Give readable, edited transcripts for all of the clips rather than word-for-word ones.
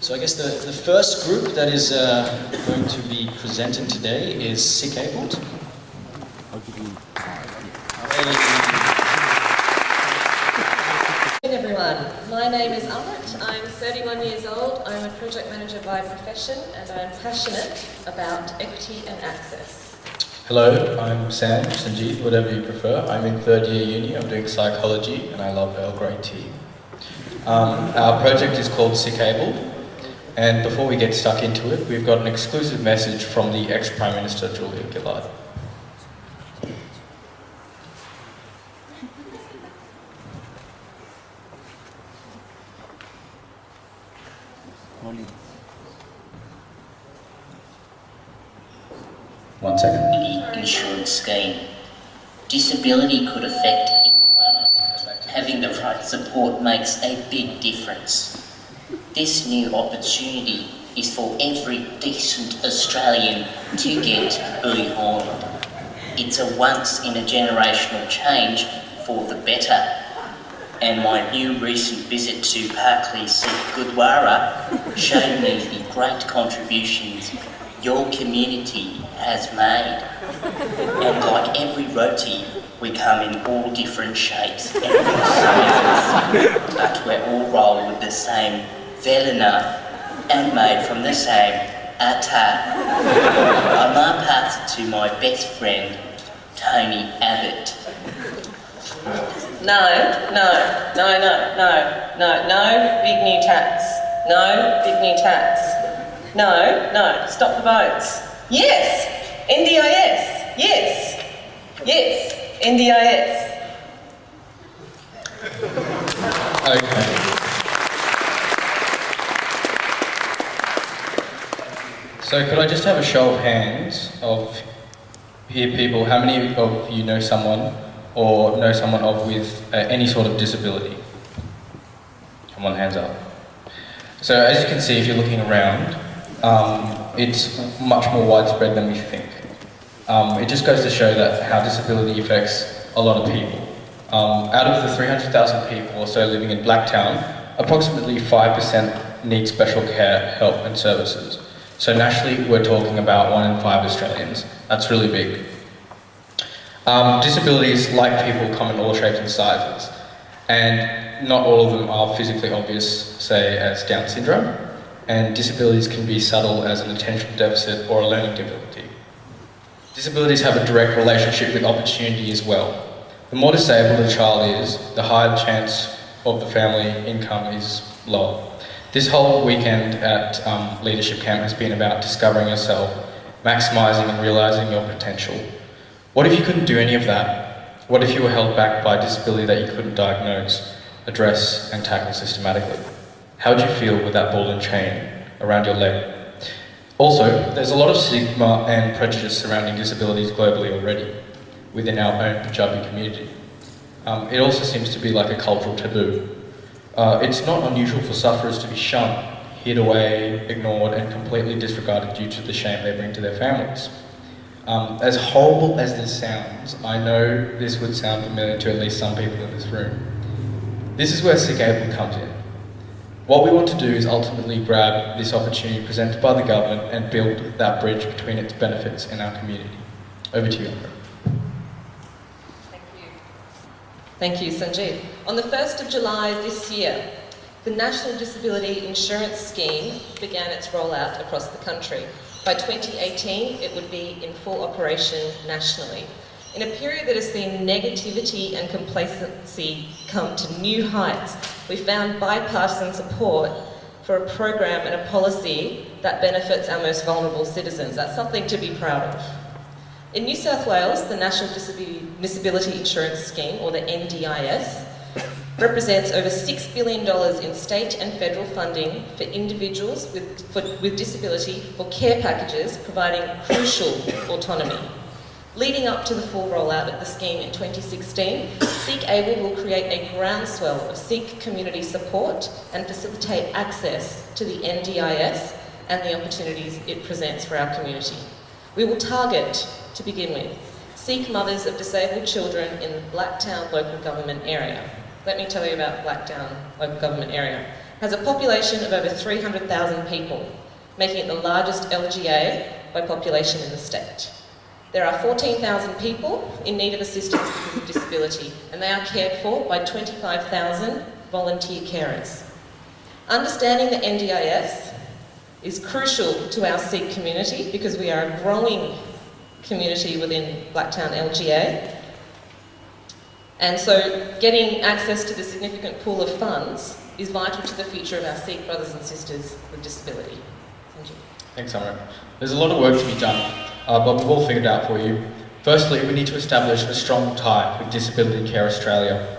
So I guess the first group that is going to be presenting today is Sikhabled. Hey everyone, my name is Amit. I'm 31 years old. I'm a project manager by profession and I'm passionate about equity and access. Hello, I'm Sam, Sanjeev, whatever you prefer. I'm in third year uni, I'm doing psychology and I love Earl Grey tea. Our project is called Sikhabled, and before we get stuck into it, we've got an exclusive message from the ex-Prime Minister Julia Gillard. One second. Insurance scheme. Disability could affect anyone. Having the right support makes a big difference. This new opportunity is for every decent Australian to get bullhorned. It's a once-in-a-generational change for the better. And my new recent visit to Parkley Gurdwara showed me the great contributions your community has made. And like every roti, we come in all different shapes and sizes, but we're all rolled with the same velena and made from the same atta. I now pass it to my best friend, Tony Abbott. No, big new tax. No, big new tax. No, stop the votes. Yes, NDIS. Yes, NDIS. Okay. So could I just have a show of hands of here people, how many of you know someone or know someone with any sort of disability? Come on, hands up. So as you can see, if you're looking around, it's much more widespread than we think. It just goes to show that how disability affects a lot of people. Out of the 300,000 people or so living in Blacktown, approximately 5% need special care, help and services. So nationally, we're talking about 1 in 5 Australians. That's really big. Disabilities, like people, come in all shapes and sizes. And not all of them are physically obvious, say, as Down syndrome. And disabilities can be subtle as an attention deficit or a learning difficulty. Disabilities have a direct relationship with opportunity as well. The more disabled a child is, the higher the chance of the family income is lower. This whole weekend at Leadership Camp has been about discovering yourself, maximising and realising your potential. What if you couldn't do any of that? What if you were held back by a disability that you couldn't diagnose, address and tackle systematically? How would you feel with that ball and chain around your leg? Also, there's a lot of stigma and prejudice surrounding disabilities globally already, within our own Punjabi community. It also seems to be like a cultural taboo. It's not unusual for sufferers to be shunned, hid away, ignored and completely disregarded due to the shame they bring to their families. As horrible as this sounds, I know this would sound familiar to at least some people in this room. This is where Sikhabled comes in. What we want to do is ultimately grab this opportunity presented by the government and build that bridge between its benefits and our community. Over to you, Amber. Thank you, Sanjeev. On the 1st of July this year, the National Disability Insurance Scheme began its rollout across the country. By 2018, it would be in full operation nationally. In a period that has seen negativity and complacency come to new heights, we found bipartisan support for a program and a policy that benefits our most vulnerable citizens. That's something to be proud of. In New South Wales, the National Disability Insurance Scheme, or the NDIS, represents over $6 billion in state and federal funding for individuals with disability for care packages, providing crucial autonomy. Leading up to the full rollout of the scheme in 2016, Sikhabled will create a groundswell of Sikh community support and facilitate access to the NDIS and the opportunities it presents for our community. We will target, to begin with, Sikh mothers of disabled children in the Blacktown local government area. Let me tell you about Blacktown local government area. has a population of over 300,000 people, making it the largest LGA by population in the state. There are 14,000 people in need of assistance because of disability, and they are cared for by 25,000 volunteer carers. Understanding the NDIS is crucial to our Sikh community because we are a growing community within Blacktown LGA. And so getting access to the significant pool of funds is vital to the future of our Sikh brothers and sisters with disability. Thank you. Thanks, Amrit. There's a lot of work to be done, but we've all figured out for you. Firstly, we need to establish a strong tie with Disability Care Australia.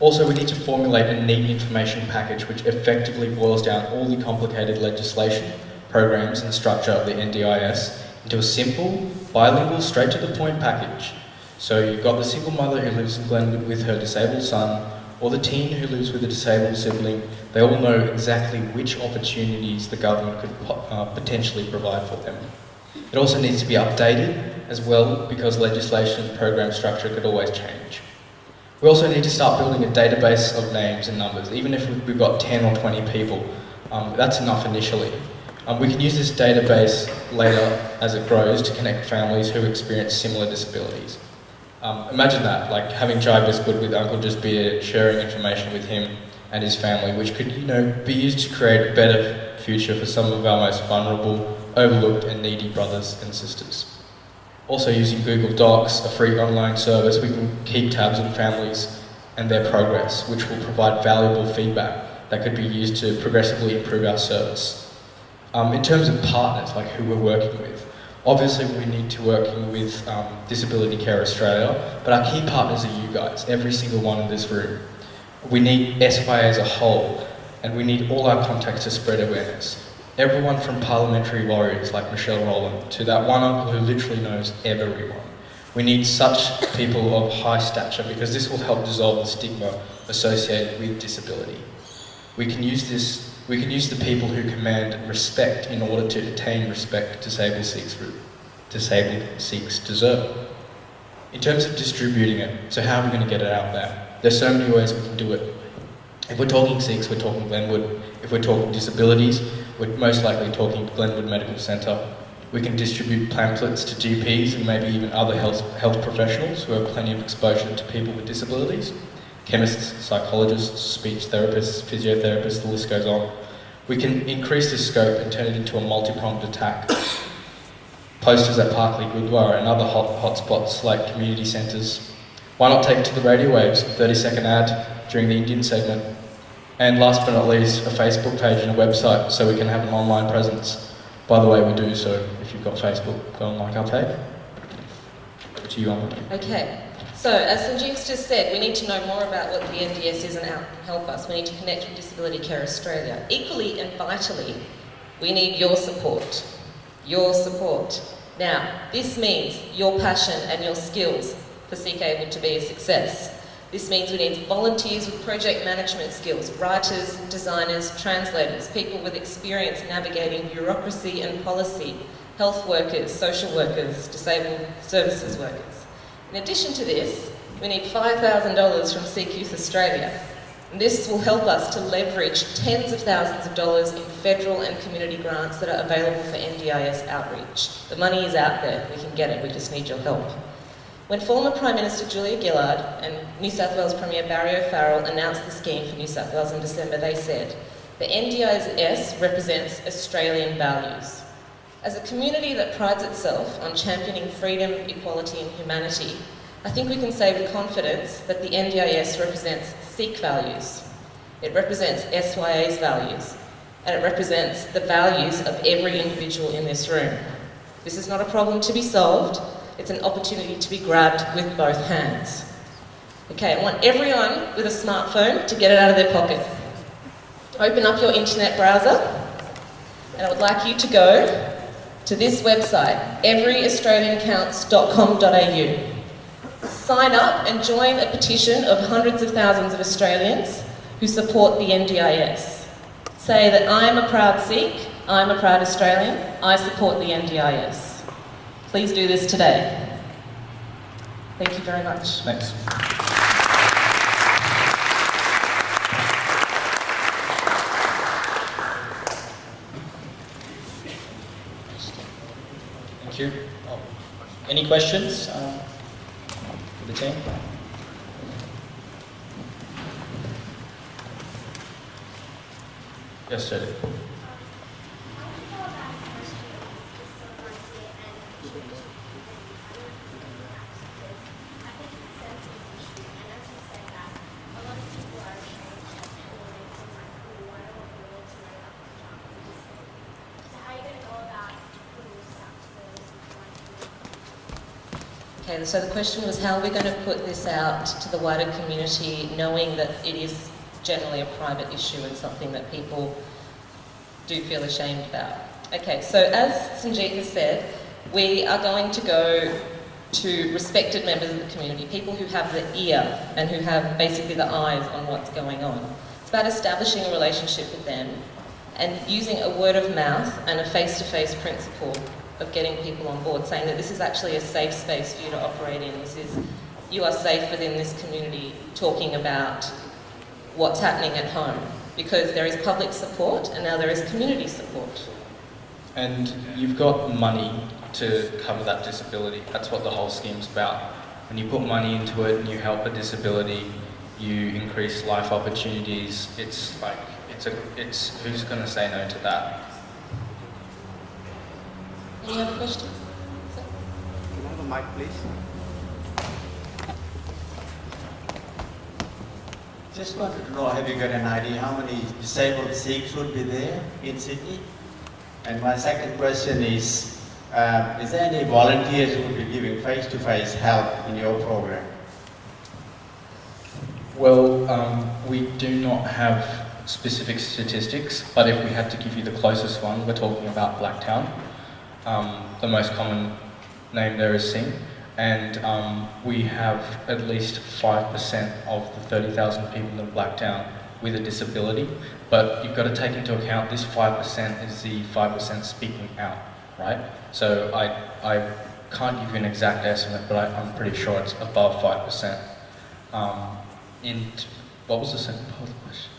Also, we need to formulate a neat information package which effectively boils down all the complicated legislation, programs and structure of the NDIS into a simple, bilingual, straight-to-the-point package. So you've got the single mother who lives in Glenwood with her disabled son, or the teen who lives with a disabled sibling. They all know exactly which opportunities the government could potentially provide for them. It also needs to be updated as well because legislation and program structure could always change. We also need to start building a database of names and numbers. Even if we've got 10 or 20 people, that's enough initially. We can use this database later as it grows to connect families who experience similar disabilities. Imagine that, like having Chai Biscuit with Uncle Just Beer, sharing information with him and his family, which could, be used to create a better future for some of our most vulnerable, overlooked and needy brothers and sisters. Also using Google Docs, a free online service, we can keep tabs on families and their progress, which will provide valuable feedback that could be used to progressively improve our service. In terms of partners, like who we're working with, obviously we need to working with Disability Care Australia, but our key partners are you guys, every single one in this room. We need SYA as a whole, and we need all our contacts to spread awareness. Everyone from parliamentary warriors like Michelle Rowland to that one uncle who literally knows everyone. We need such people of high stature because this will help dissolve the stigma associated with disability. We can use the people who command respect in order to attain respect disabled Sikhs deserve. In terms of distributing it, so how are we going to get it out there? There's so many ways we can do it. If we're talking Sikhs, we're talking Glenwood. If we're talking disabilities, we're most likely talking Glenwood Medical Centre. We can distribute pamphlets to GPs and maybe even other health professionals who have plenty of exposure to people with disabilities. Chemists, psychologists, speech therapists, physiotherapists, the list goes on. We can increase this scope and turn it into a multi-pronged attack. Posters at Parkley Gurdwara and other hotspots like community centres. Why not take it to the radio waves, a 30-second ad during the Indian segment? And last but not least, a Facebook page and a website so we can have an online presence. By the way, we do, so if you've got Facebook, go and like our page. Over to you, Amma. Okay. So, as Sanjeev's just said, we need to know more about what the NDS is and how it can help us. We need to connect with Disability Care Australia. Equally and vitally, we need your support. Your support. Now, this means your passion and your skills for Sikhabled to be a success. This means we need volunteers with project management skills, writers, designers, translators, people with experience navigating bureaucracy and policy, health workers, social workers, disabled services workers. In addition to this, we need $5,000 from Sikh Youth Australia. And this will help us to leverage tens of thousands of dollars in federal and community grants that are available for NDIS outreach. The money is out there, we can get it, we just need your help. When former Prime Minister Julia Gillard and New South Wales Premier Barry O'Farrell announced the scheme for New South Wales in December, they said, the NDIS represents Australian values. As a community that prides itself on championing freedom, equality and humanity, I think we can say with confidence that the NDIS represents Sikh values. It represents SYA's values, and it represents the values of every individual in this room. This is not a problem to be solved, it's an opportunity to be grabbed with both hands. Okay, I want everyone with a smartphone to get it out of their pocket. Open up your internet browser, and I would like you to go to this website, everyaustraliancounts.com.au. Sign up and join a petition of hundreds of thousands of Australians who support the NDIS. Say that I am a proud Sikh, I am a proud Australian, I support the NDIS. Please do this today. Thank you very much. you. Any questions for the team? Yes, Jody. Okay, so the question was how are we going to put this out to the wider community, knowing that it is generally a private issue and something that people do feel ashamed about. Okay, so as Sanjeev has said, we are going to go to respected members of the community, people who have the ear and who have basically the eyes on what's going on. It's about establishing a relationship with them and using a word of mouth and a face-to-face principle of getting people on board, saying that this is actually a safe space for you to operate in. You are safe within this community talking about what's happening at home, because there is public support and now there is community support. And you've got money to cover that disability. That's what the whole scheme's about. When you put money into it and you help a disability, you increase life opportunities. It's like, it's who's going to say no to that? Any other questions? Can I have a mic, please? Just wanted to know, have you got an idea how many disabled Sikhs would be there in Sydney? And my second question is there any volunteers who would be giving face-to-face help in your program? Well, we do not have specific statistics, but if we had to give you the closest one, we're talking about Blacktown. The most common name there is Singh, and we have at least 5% of the 30,000 people in Blacktown with a disability, but you've got to take into account this 5% is the 5% speaking out, right? So I can't give you an exact estimate, but I'm pretty sure it's above 5%. What was the second part of the question?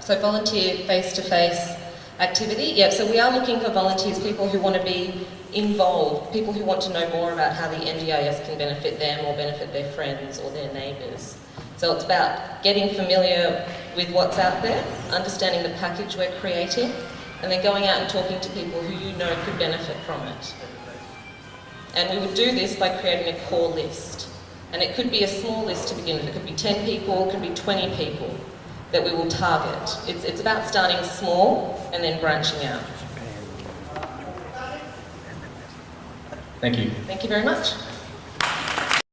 So volunteer face-to-face activity. Yep, so we are looking for volunteers, people who want to be involved, people who want to know more about how the NDIS can benefit them or benefit their friends or their neighbours. So it's about getting familiar with what's out there, understanding the package we're creating, and then going out and talking to people who you know could benefit from it. And we would do this by creating a core list. And it could be a small list to begin with. It could be 10 people, it could be 20 people that we will target. It's about starting small and then branching out. Thank you. Thank you very much.